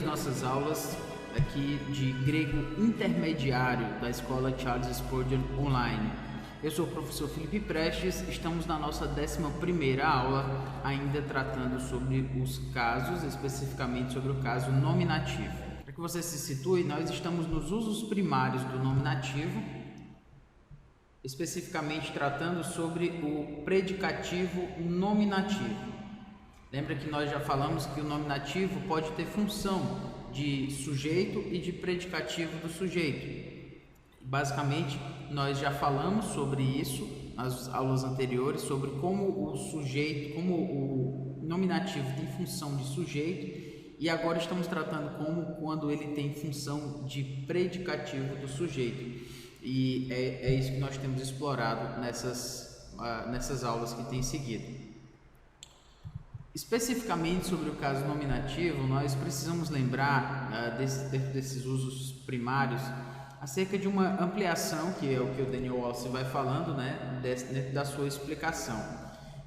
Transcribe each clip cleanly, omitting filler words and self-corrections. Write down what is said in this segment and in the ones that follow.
nossas aulas aqui de grego intermediário da Escola Charles Spurgeon Online. Eu sou o professor Felipe Prestes, estamos na nossa 11ª aula, ainda tratando sobre os casos, especificamente sobre o caso nominativo. Para que você se situe, nós estamos nos usos primários do nominativo, especificamente tratando sobre o predicativo nominativo. Lembra que nós já falamos que o nominativo pode ter função de sujeito e de predicativo do sujeito. Basicamente, nós já falamos sobre isso nas aulas anteriores, sobre como o sujeito, como o nominativo tem função de sujeito, e agora estamos tratando como quando ele tem função de predicativo do sujeito. E é isso que nós temos explorado nessas aulas que têm seguido. Especificamente sobre o caso nominativo, nós precisamos lembrar desses usos primários acerca de uma ampliação, que é o que o Daniel Wallace vai falando, dentro da sua explicação.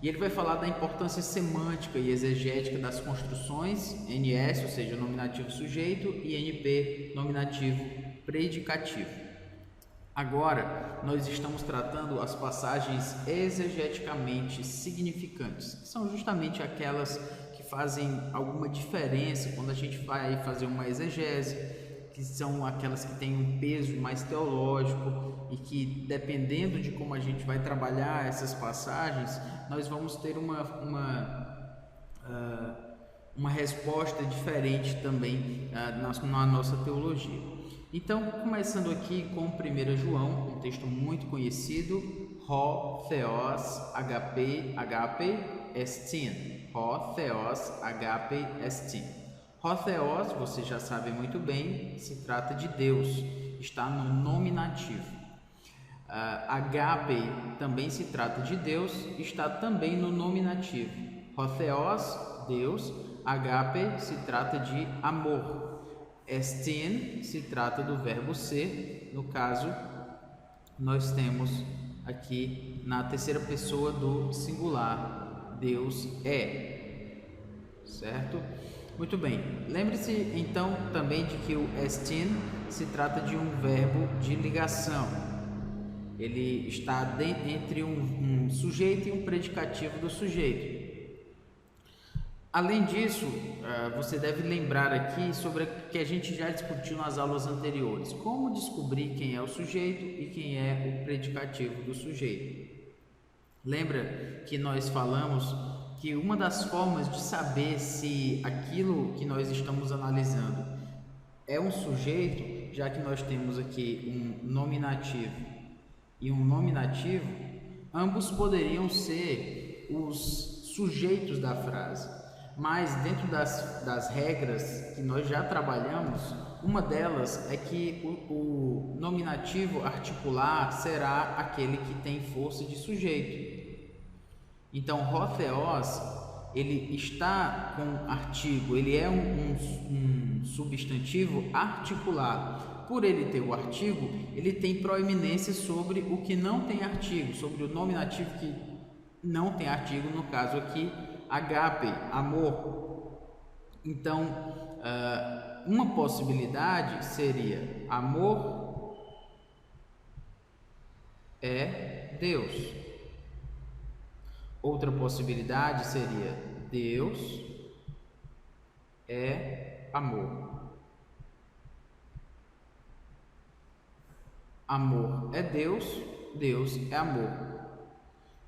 E ele vai falar da importância semântica e exegética das construções NS, ou seja, nominativo sujeito, e NP, nominativo predicativo. Agora, nós estamos tratando as passagens exegeticamente significantes, que são justamente aquelas que fazem alguma diferença quando a gente vai fazer uma exegese, que são aquelas que têm um peso mais teológico e que, dependendo de como a gente vai trabalhar essas passagens, nós vamos ter uma resposta diferente também na nossa teologia. Então, começando aqui com 1 João, um texto muito conhecido, Ho Theos Agape Estin. Ho Theos Agape Estin. Ho Theos, vocês já sabem muito bem, se trata de Deus, está no nominativo. Agape também se trata de Deus, está também no nominativo. Ho Theos, Deus, Agape se trata de amor. Estin se trata do verbo ser, no caso, nós temos aqui na terceira pessoa do singular, Deus é, certo? Muito bem, lembre-se então também de que o estin se trata de um verbo de ligação, ele está entre um sujeito e um predicativo do sujeito. Além disso, você deve lembrar aqui sobre o que a gente já discutiu nas aulas anteriores. Como descobrir quem é o sujeito e quem é o predicativo do sujeito. Lembra que nós falamos que uma das formas de saber se aquilo que nós estamos analisando é um sujeito, já que nós temos aqui um nominativo e um nominativo, ambos poderiam ser os sujeitos da frase. Mas dentro das regras que nós já trabalhamos, uma delas é que o nominativo articular será aquele que tem força de sujeito. Então, Ho Theos, ele está com artigo, ele é um substantivo articular. Por ele ter o artigo, ele tem proeminência sobre o que não tem artigo, sobre o nominativo que não tem artigo, no caso aqui, agape, amor. Então, uma possibilidade seria amor é Deus. Outra possibilidade seria Deus é amor. Amor é Deus, Deus é amor.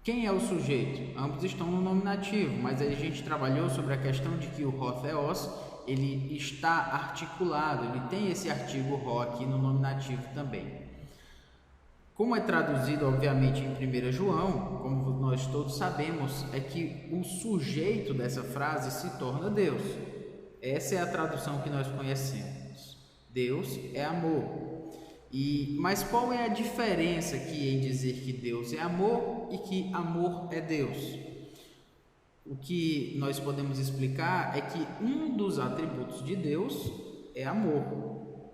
Quem é o sujeito? Ambos estão no nominativo, mas aí a gente trabalhou sobre a questão de que o Ho Theos, ele está articulado, ele tem esse artigo Ho aqui no nominativo também. Como é traduzido, obviamente, em 1 João, como nós todos sabemos, é que o sujeito dessa frase se torna Deus. Essa é a tradução que nós conhecemos. Deus é amor. Mas qual é a diferença aqui em dizer que Deus é amor e que amor é Deus? O que nós podemos explicar é que um dos atributos de Deus é amor,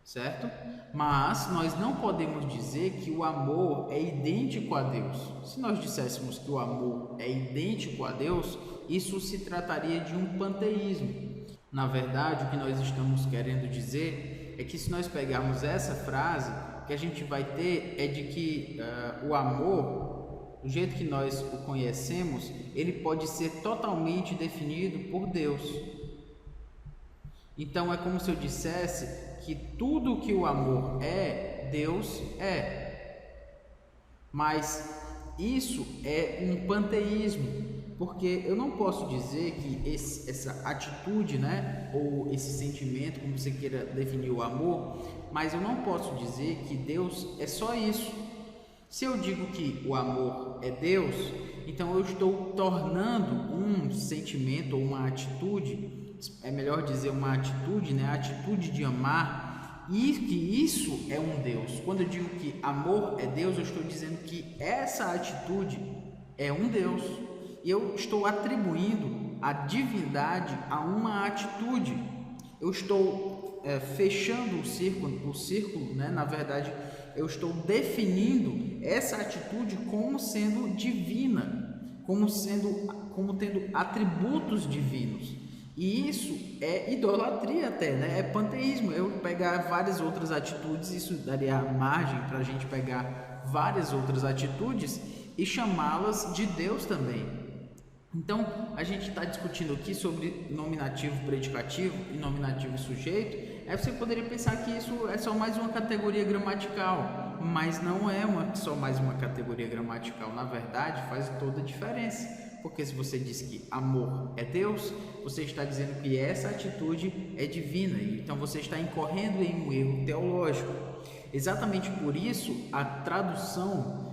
certo? Mas nós não podemos dizer que o amor é idêntico a Deus. Se nós disséssemos que o amor é idêntico a Deus, isso se trataria de um panteísmo. Na verdade, o que nós estamos querendo dizer é que se nós pegarmos essa frase, o que a gente vai ter é de que o amor, do jeito que nós o conhecemos, ele pode ser totalmente definido por Deus. Então é como se eu dissesse que tudo que o amor é, Deus é. Mas isso é um panteísmo, porque eu não posso dizer que essa atitude, né, ou esse sentimento, como você queira definir o amor, mas eu não posso dizer que Deus é só isso. Se eu digo que o amor é Deus, então eu estou tornando um sentimento ou uma atitude, é melhor dizer uma atitude, né, a atitude de amar, e que isso é um Deus. Quando eu digo que amor é Deus, eu estou dizendo que essa atitude é um Deus. E eu estou atribuindo a divindade a uma atitude. Eu estou fechando o círculo, né? Na verdade, eu estou definindo essa atitude como sendo divina, como tendo atributos divinos. E isso é idolatria até, né? É panteísmo. Eu pegar várias outras atitudes, isso daria margem para a gente pegar várias outras atitudes e chamá-las de Deus também. Então, a gente está discutindo aqui sobre nominativo predicativo e nominativo sujeito. Aí você poderia pensar que isso é só mais uma categoria gramatical, mas não é só mais uma categoria gramatical. Na verdade, faz toda a diferença, porque se você diz que amor é Deus, você está dizendo que essa atitude é divina, então você está incorrendo em um erro teológico. Exatamente por isso, a tradução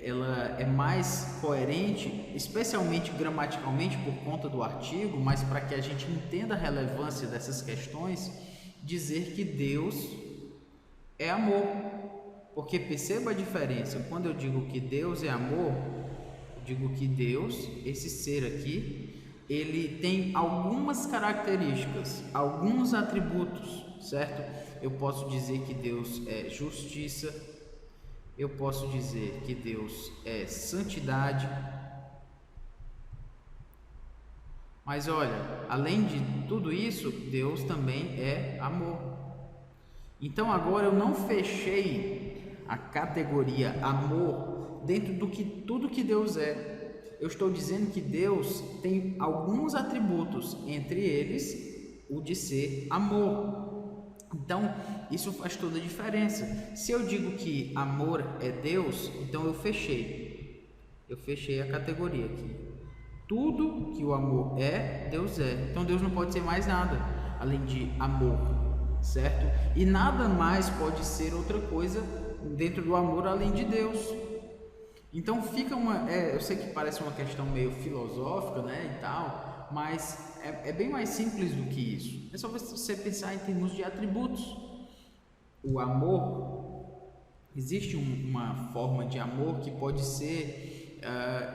ela é mais coerente, especialmente gramaticalmente por conta do artigo, mas para que a gente entenda a relevância dessas questões, dizer que Deus é amor. Porque perceba a diferença, quando eu digo que Deus é amor, eu digo que Deus, esse ser aqui, ele tem algumas características, alguns atributos, certo? Eu posso dizer que Deus é justiça, eu posso dizer que Deus é santidade, mas olha, além de tudo isso, Deus também é amor. Então agora eu não fechei a categoria amor dentro do que tudo que Deus é. Eu estou dizendo que Deus tem alguns atributos, entre eles o de ser amor. Então, isso faz toda a diferença. Se eu digo que amor é Deus, então eu fechei a categoria aqui. Tudo que o amor é, Deus é. Então Deus não pode ser mais nada além de amor, certo? E nada mais pode ser outra coisa dentro do amor além de Deus. Então fica eu sei que parece uma questão meio filosófica, né, e tal, mas é bem mais simples do que isso. É só você pensar em termos de atributos. O amor, existe uma forma de amor que pode ser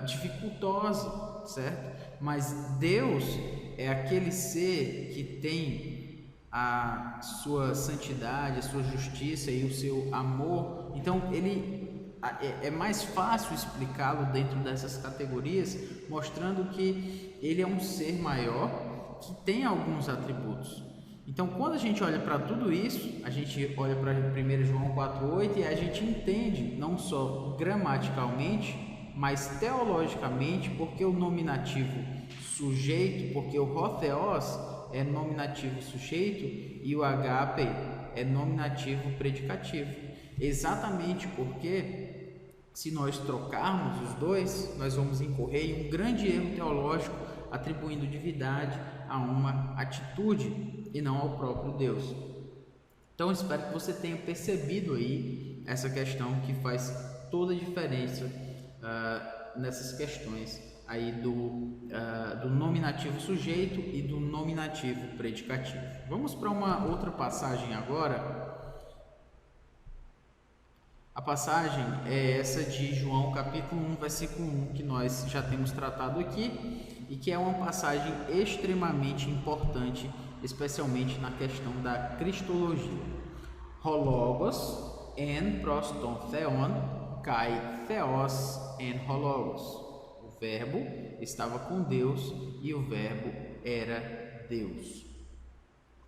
dificultosa, certo? Mas Deus é aquele ser que tem a sua santidade, a sua justiça e o seu amor. Então é mais fácil explicá-lo dentro dessas categorias, mostrando que ele é um ser maior que tem alguns atributos. Então, quando a gente olha para tudo isso, a gente olha para 1 João 4,8 e a gente entende, não só gramaticalmente, mas teologicamente, porque o nominativo sujeito, porque o hotheos é nominativo sujeito e o agape é nominativo predicativo. Exatamente porque, se nós trocarmos os dois, nós vamos incorrer em um grande erro teológico, atribuindo divindade a uma atitude e não ao próprio Deus. Então, espero que você tenha percebido aí essa questão que faz toda a diferença nessas questões aí do nominativo sujeito e do nominativo predicativo. Vamos para uma outra passagem agora. A passagem é essa de João capítulo 1, versículo 1, que nós já temos tratado aqui e que é uma passagem extremamente importante, especialmente na questão da cristologia. Hologos en proston theon kai theos en hologos. O verbo estava com Deus e o Verbo era Deus.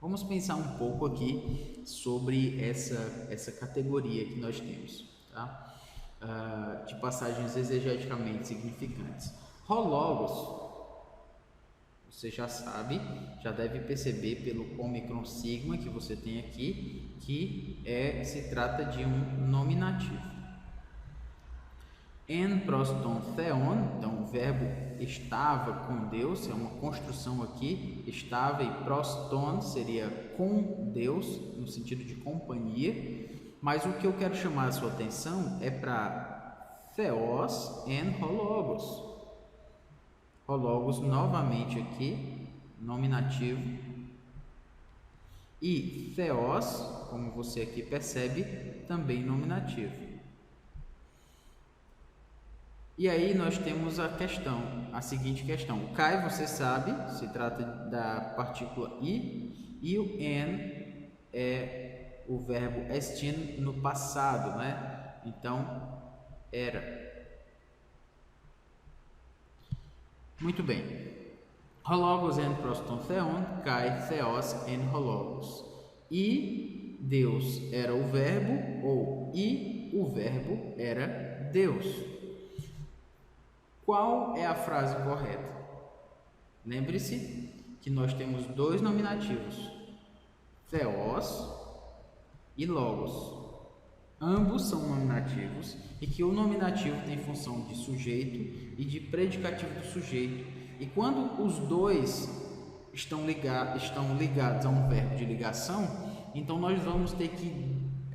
Vamos pensar um pouco aqui sobre essa categoria que nós temos, tá? De passagens exegeticamente significantes. Hologos, você já sabe, já deve perceber pelo ômicron sigma que você tem aqui, que se trata de um nominativo. En proston theon, então o verbo estava com Deus, é uma construção aqui, estava, e proston seria com Deus, no sentido de companhia, mas o que eu quero chamar a sua atenção é para theos en hologos. Hologos novamente aqui, nominativo, e theos, como você aqui percebe, também nominativo. E aí nós temos a seguinte questão. O kai, você sabe, se trata da partícula i, e o en é o verbo estin no passado, né? Então, era. Muito bem. Hologos en proston theon, kai theos en hologos. E Deus era o verbo, ou e o verbo era Deus. Qual é a frase correta? Lembre-se que nós temos dois nominativos, theos e logos. Ambos são nominativos e que o nominativo tem função de sujeito e de predicativo do sujeito. E quando os dois estão ligados a um verbo de ligação, então nós vamos ter que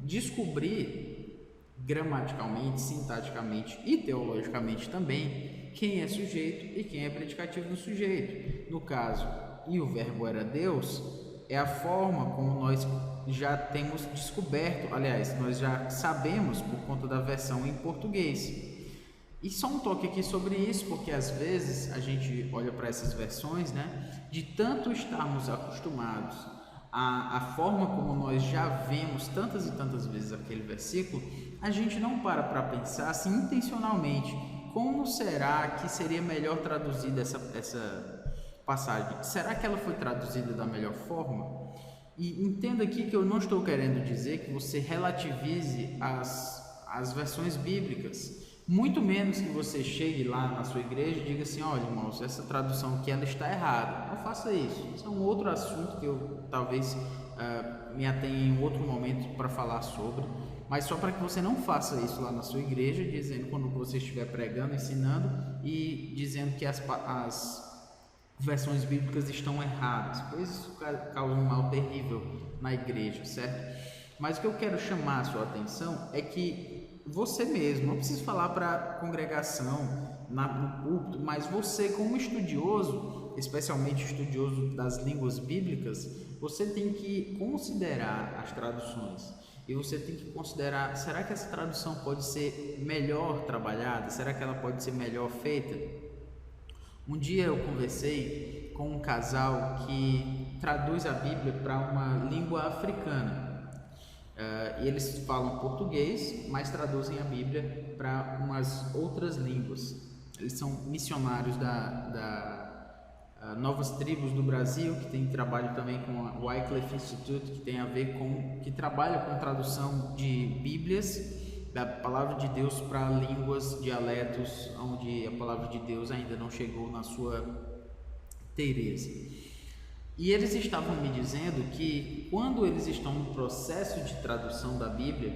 descobrir gramaticalmente, sintaticamente e teologicamente também quem é sujeito e quem é predicativo do sujeito. No caso, e o verbo era Deus, é a forma como nós já temos descoberto, aliás, nós já sabemos por conta da versão em português. E só um toque aqui sobre isso, porque às vezes a gente olha para essas versões, né, de tanto estarmos acostumados à forma como nós já vemos tantas e tantas vezes aquele versículo, a gente não para pensar assim intencionalmente, como será que seria melhor traduzida essa passagem? Será que ela foi traduzida da melhor forma? E entenda aqui que eu não estou querendo dizer que você relativize as versões bíblicas, muito menos que você chegue lá na sua igreja e diga assim: olha, irmãos, essa tradução aqui ela está errada. Não faça isso. Isso é um outro assunto que eu talvez me atenha em outro momento para falar sobre. Mas só para que você não faça isso lá na sua igreja, dizendo quando você estiver pregando, ensinando e dizendo que as versões bíblicas estão erradas, pois isso causa um mal terrível na igreja, certo? Mas o que eu quero chamar a sua atenção é que você mesmo, não precisa falar para a congregação, no púlpito, mas você como estudioso, especialmente estudioso das línguas bíblicas, você tem que considerar as traduções. E você tem que considerar, será que essa tradução pode ser melhor trabalhada? Será que ela pode ser melhor feita? Um dia eu conversei com um casal que traduz a Bíblia para uma língua africana. E eles falam português, mas traduzem a Bíblia para umas outras línguas. Eles são missionários da Novas Tribos do Brasil, que tem trabalho também com a Wycliffe Institute, que trabalha com tradução de Bíblias, da palavra de Deus para línguas, dialetos, onde a palavra de Deus ainda não chegou na sua inteireza. E eles estavam me dizendo que quando eles estão no processo de tradução da Bíblia,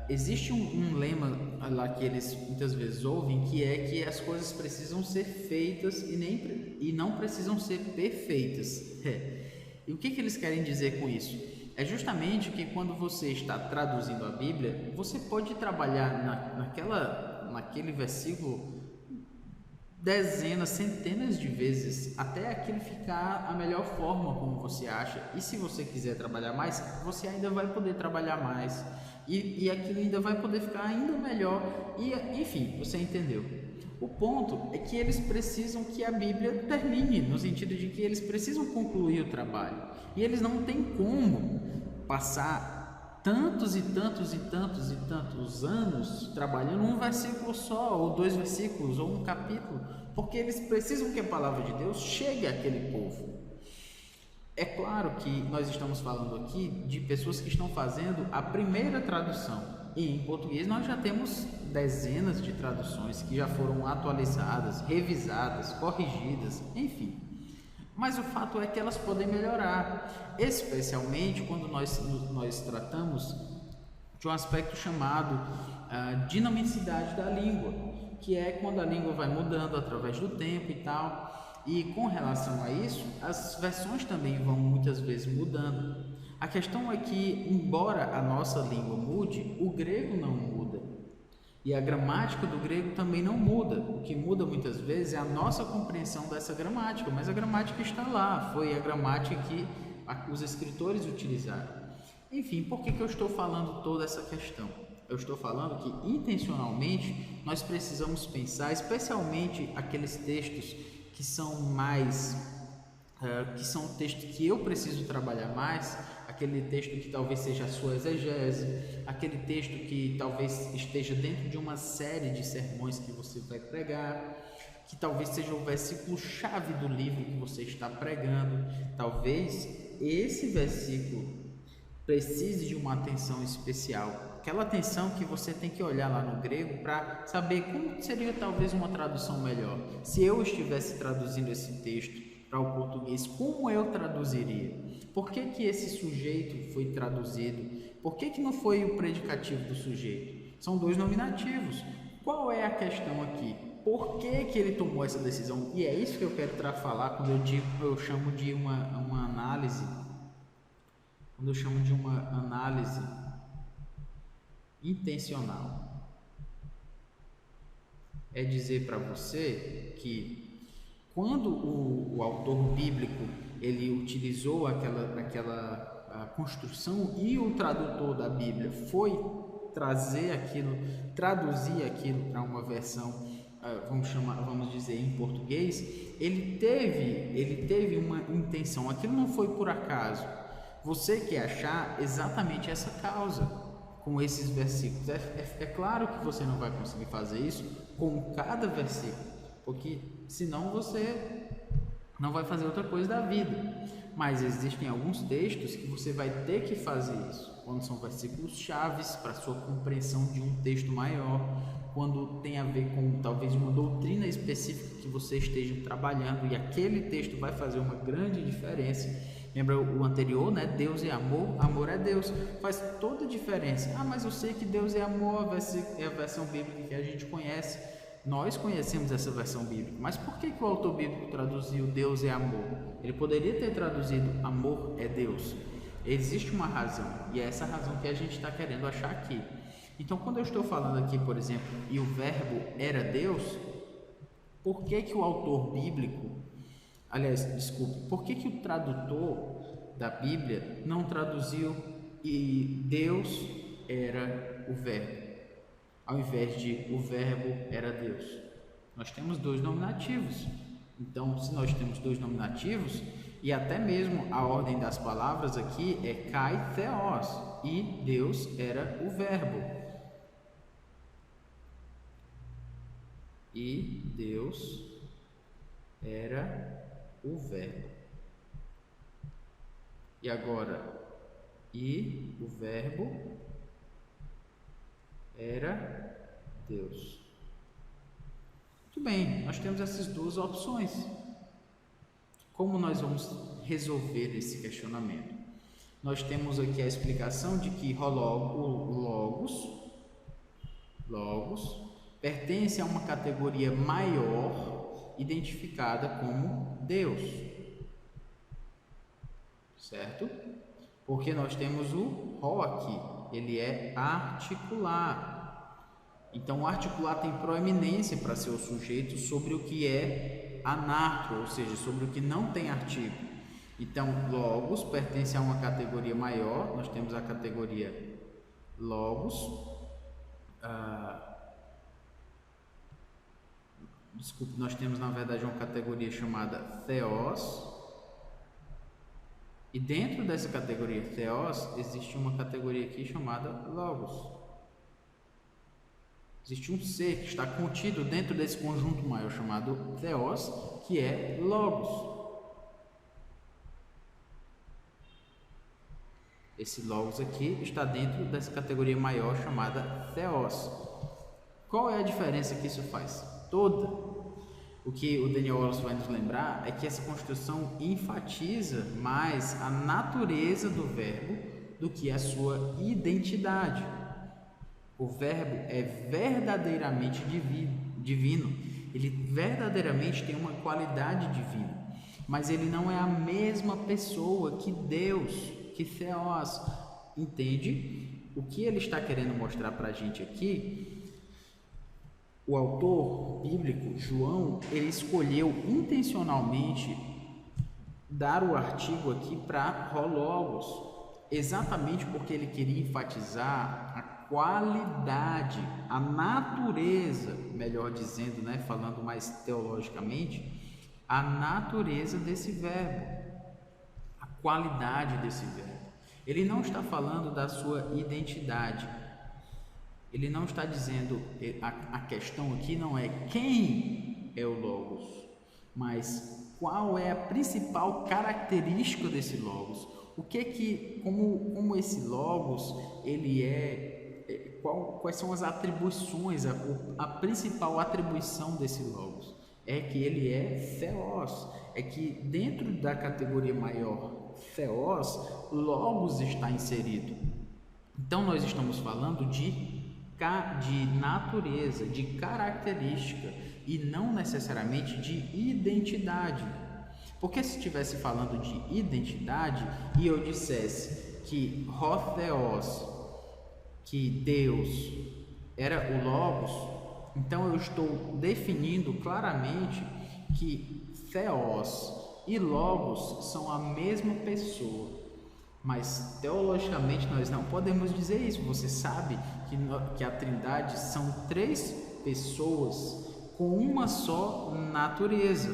existe um lema lá que eles muitas vezes ouvem, que é que as coisas precisam ser feitas e não precisam ser perfeitas. E o que eles querem dizer com isso? É justamente que quando você está traduzindo a Bíblia, você pode trabalhar naquele versículo dezenas, centenas de vezes, até aquilo ficar a melhor forma como você acha. E se você quiser trabalhar mais, você ainda vai poder trabalhar mais. E aquilo ainda vai poder ficar ainda melhor. E, enfim, você entendeu. O ponto é que eles precisam que a Bíblia termine, no sentido de que eles precisam concluir o trabalho. E eles não têm como passar tantos e tantos e tantos e tantos anos trabalhando um versículo só, ou 2 versículos, ou um capítulo, porque eles precisam que a palavra de Deus chegue àquele povo. É claro que nós estamos falando aqui de pessoas que estão fazendo a primeira tradução, e em português nós já temos dezenas de traduções que já foram atualizadas, revisadas, corrigidas, enfim. Mas o fato é que elas podem melhorar, especialmente quando nós tratamos de um aspecto chamado dinamicidade da língua, que é quando a língua vai mudando através do tempo e tal. E com relação a isso, as versões também vão muitas vezes mudando. A questão é que, embora a nossa língua mude, o grego não muda. E a gramática do grego também não muda. O que muda muitas vezes é a nossa compreensão dessa gramática, mas a gramática está lá, foi a gramática que os escritores utilizaram. Enfim, por que eu estou falando toda essa questão? Eu estou falando que, intencionalmente, nós precisamos pensar, especialmente aqueles textos que são mais, que são textos que eu preciso trabalhar mais, aquele texto que talvez seja a sua exegese, aquele texto que talvez esteja dentro de uma série de sermões que você vai pregar, que talvez seja o versículo-chave do livro que você está pregando. Talvez esse versículo precise de uma atenção especial, aquela atenção que você tem que olhar lá no grego para saber como seria talvez uma tradução melhor. Se eu estivesse traduzindo esse texto para o português, como eu traduziria? Por que esse sujeito foi traduzido? Por que não foi o predicativo do sujeito? São 2 nominativos. Qual é a questão aqui? Por que ele tomou essa decisão? E é isso que eu quero falar quando eu chamo de uma análise. Quando eu chamo de uma análise intencional. É dizer para você que quando o autor bíblico ele utilizou aquela construção e o tradutor da Bíblia foi traduzir aquilo para uma versão, vamos dizer, em português, ele teve uma intenção. Aquilo não foi por acaso. Você quer achar exatamente essa causa com esses versículos. É claro que você não vai conseguir fazer isso com cada versículo, porque senão você não vai fazer outra coisa da vida. Mas existem alguns textos que você vai ter que fazer isso, quando são versículos chaves para a sua compreensão de um texto maior, quando tem a ver com talvez uma doutrina específica que você esteja trabalhando e aquele texto vai fazer uma grande diferença. Lembra o anterior, né? Deus é amor, amor é Deus. Faz toda a diferença. Mas eu sei que Deus é amor, é a versão bíblica que a gente conhece. Nós conhecemos essa versão bíblica. Mas por que o autor bíblico traduziu Deus é amor? Ele poderia ter traduzido amor é Deus. Existe uma razão, e é essa razão que a gente está querendo achar aqui. Então, quando eu estou falando aqui, por exemplo, e o verbo era Deus, por que o autor bíblico, por que o tradutor da Bíblia não traduziu e Deus era o verbo, ao invés de o verbo era Deus? Nós temos 2 nominativos. Então, se nós temos 2 nominativos, e até mesmo a ordem das palavras aqui é kai theos, e Deus era o verbo. E Deus era o verbo. E agora, e o verbo era Deus. Muito bem, nós temos essas 2 opções. Como nós vamos resolver esse questionamento? Nós temos aqui a explicação de que o logos, pertence a uma categoria maior, identificada como Deus, certo? Porque nós temos o ró aqui, ele é articular. Então, o articular tem proeminência para ser o sujeito sobre o que é anartro, ou seja, sobre o que não tem artigo. Então, logos pertence a uma categoria maior. Nós temos a categoria logos. Nós temos na verdade uma categoria chamada theos. E dentro dessa categoria Theos, existe uma categoria aqui chamada Logos. Existe um ser que está contido dentro desse conjunto maior chamado Theos, que é Logos. Esse Logos aqui está dentro dessa categoria maior chamada Theos. Qual é a diferença que isso faz? Toda. O que o Daniel Wallace vai nos lembrar é que essa construção enfatiza mais a natureza do verbo do que a sua identidade. O verbo é verdadeiramente divino. Ele verdadeiramente tem uma qualidade divina, mas ele não é a mesma pessoa que Deus, que Theos. Entende? O que ele está querendo mostrar para a gente aqui? O autor bíblico, João, ele escolheu intencionalmente dar o artigo aqui para Logos, exatamente porque ele queria enfatizar a qualidade, a natureza, melhor dizendo, né, falando mais teologicamente, a natureza desse verbo, a qualidade desse verbo. Ele não está falando da sua identidade. Ele não está dizendo, a questão aqui não é quem é o Logos, mas qual é a principal característica desse Logos. O que como esse Logos, ele quais são as atribuições, a principal atribuição desse Logos? É que ele é Theos, é que dentro da categoria maior Theos, Logos está inserido. Então nós estamos falando de natureza, de característica e não necessariamente de identidade. Porque se estivesse falando de identidade e eu dissesse que Theos, que Deus era o Logos, então eu estou definindo claramente que Theos e Logos são a mesma pessoa. Mas teologicamente nós não podemos dizer isso. Você sabe que a Trindade são 3 pessoas com uma só natureza.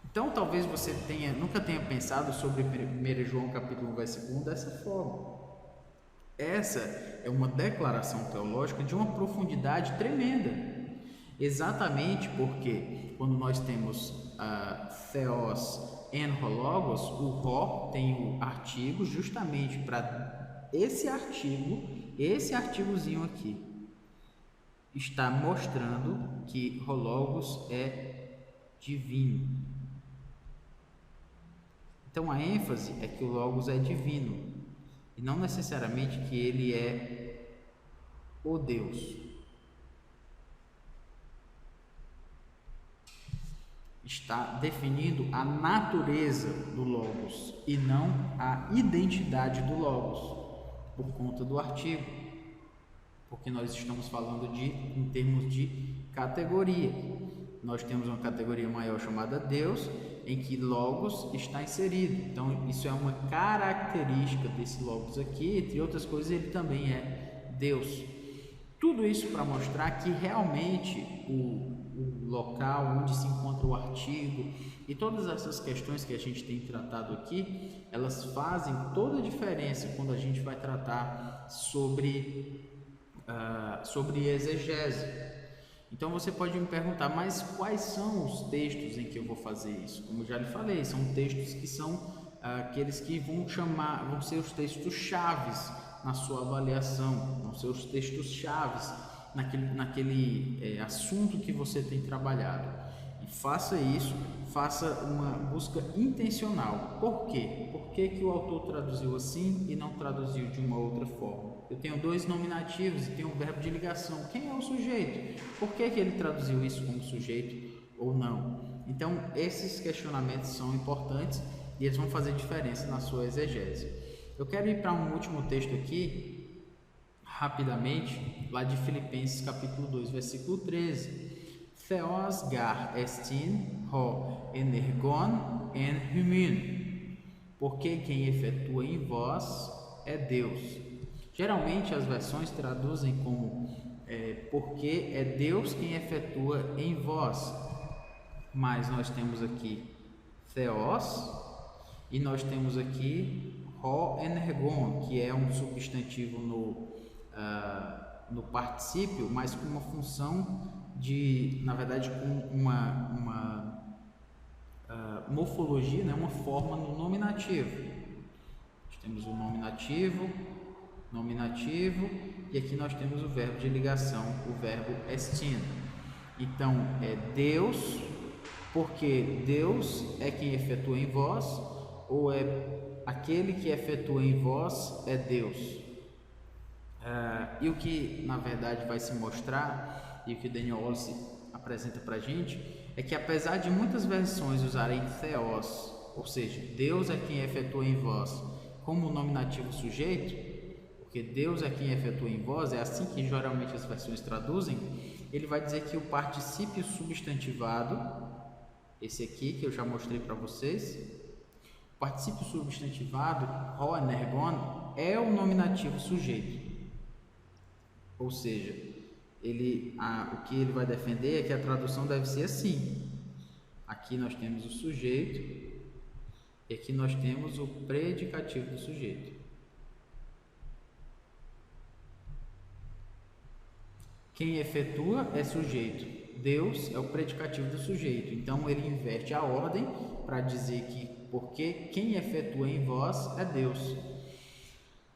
Então talvez você nunca tenha pensado sobre 1 João capítulo 1, versículo 1 dessa forma. Essa é uma declaração teológica de uma profundidade tremenda. Exatamente porque quando nós temos Theos e Logos, o Rho tem o artigo justamente para esse artigozinho aqui está mostrando que Logos é divino. Então a ênfase é que o Logos é divino e não necessariamente que ele é o Deus. Está definindo a natureza do Logos e não a identidade do Logos, por conta do artigo, porque nós estamos falando em termos de categoria. Nós temos uma categoria maior chamada Deus, em que Logos está inserido. Então isso é uma característica desse Logos aqui, entre outras coisas ele também é Deus. Tudo isso para mostrar que realmente o local onde se encontra o artigo e todas essas questões que a gente tem tratado aqui, elas fazem toda a diferença quando a gente vai tratar sobre exegese. Então você pode me perguntar, mas quais são os textos em que eu vou fazer isso? Como eu já lhe falei, são textos que são aqueles que vão ser os textos chaves na sua avaliação, vão ser os textos chaves naquele assunto que você tem trabalhado. E faça isso, faça uma busca intencional. Por quê? Por que o autor traduziu assim e não traduziu de uma outra forma? Eu tenho 2 nominativos e tenho um verbo de ligação. Quem é o sujeito? Por que ele traduziu isso como sujeito ou não? Então, esses questionamentos são importantes e eles vão fazer diferença na sua exegese. Eu quero ir para um último texto aqui, rapidamente, lá de Filipenses capítulo 2, versículo 13. Theos gar estin ho energon en humin, porque quem efetua em vós é Deus. Geralmente as versões traduzem como porque é Deus quem efetua em vós, mas nós temos aqui Theos E nós temos aqui ho energon, que é um substantivo no particípio, mas com uma função de, na verdade, com uma morfologia, né, uma forma no nominativo. Nós temos o nominativo, e aqui nós temos o verbo de ligação, o verbo estin. Então, é Deus, porque Deus é quem efetua em vós, ou é aquele que efetua em vós é Deus. E o que, na verdade, vai se mostrar, e o que o Daniel Wallace apresenta para a gente, é que apesar de muitas versões usarem theos, ou seja, Deus é quem efetua em vós, como nominativo sujeito, porque Deus é quem efetua em vós, é assim que geralmente as versões traduzem, ele vai dizer que o particípio substantivado, esse aqui que eu já mostrei para vocês, o particípio substantivado, ho energon, é o nominativo sujeito. Ou seja, o que ele vai defender é que a tradução deve ser assim. Aqui nós temos o sujeito e aqui nós temos o predicativo do sujeito. Quem efetua é sujeito. Deus é o predicativo do sujeito. Então ele inverte a ordem para dizer que porque quem efetua em vós é Deus.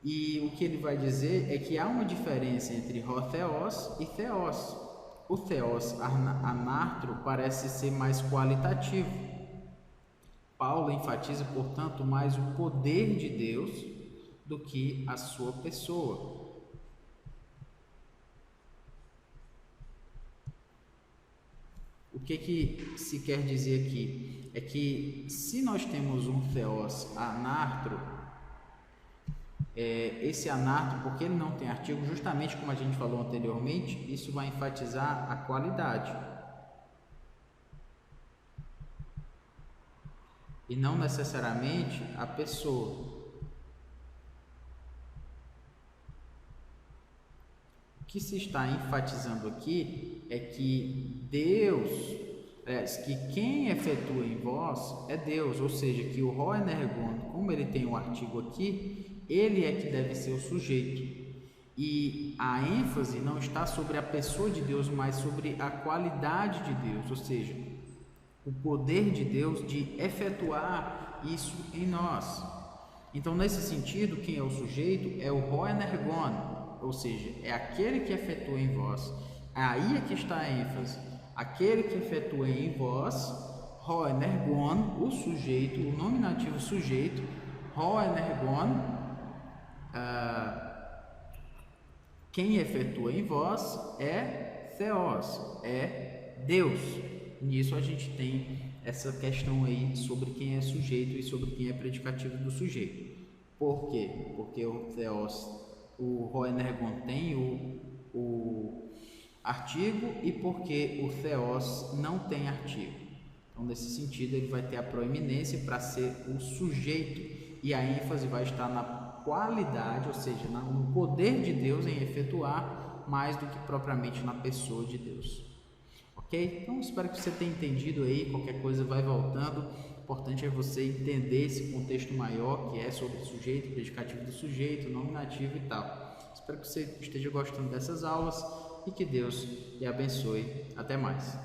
E o que ele vai dizer é que há uma diferença entre hotheos e theos. O theos anartro parece ser mais qualitativo. Paulo enfatiza, portanto, mais o poder de Deus do que a sua pessoa. O que se quer dizer aqui? É que se nós temos um theos anartro, esse anartro, porque ele não tem artigo, justamente como a gente falou anteriormente, isso vai enfatizar a qualidade e não necessariamente a pessoa. O que se está enfatizando aqui é que Deus, que quem efetua em vós é Deus, ou seja, que o ho energon, como ele tem o artigo aqui, ele é que deve ser o sujeito. E a ênfase não está sobre a pessoa de Deus, mas sobre a qualidade de Deus, ou seja, o poder de Deus de efetuar isso em nós. Então, nesse sentido, quem é o sujeito é o ho energon, ou seja, é aquele que efetua em vós. Aí é que está a ênfase. Aquele que efetua em vós, ho energon, o sujeito, o nominativo sujeito, ho energon, quem efetua em vós é theos, é Deus. Nisso a gente tem essa questão aí sobre quem é sujeito e sobre quem é predicativo do sujeito. Por quê? Porque o theos, o ho energon tem o artigo e porque o theos não tem artigo. Então, nesse sentido, ele vai ter a proeminência para ser o sujeito e a ênfase vai estar na qualidade, ou seja, no poder de Deus em efetuar, mais do que propriamente na pessoa de Deus. Ok? Então, espero que você tenha entendido aí. Qualquer coisa vai voltando. O importante é você entender esse contexto maior, que é sobre o sujeito, o predicativo do sujeito, o nominativo e tal. Espero que você esteja gostando dessas aulas e que Deus lhe abençoe. Até mais.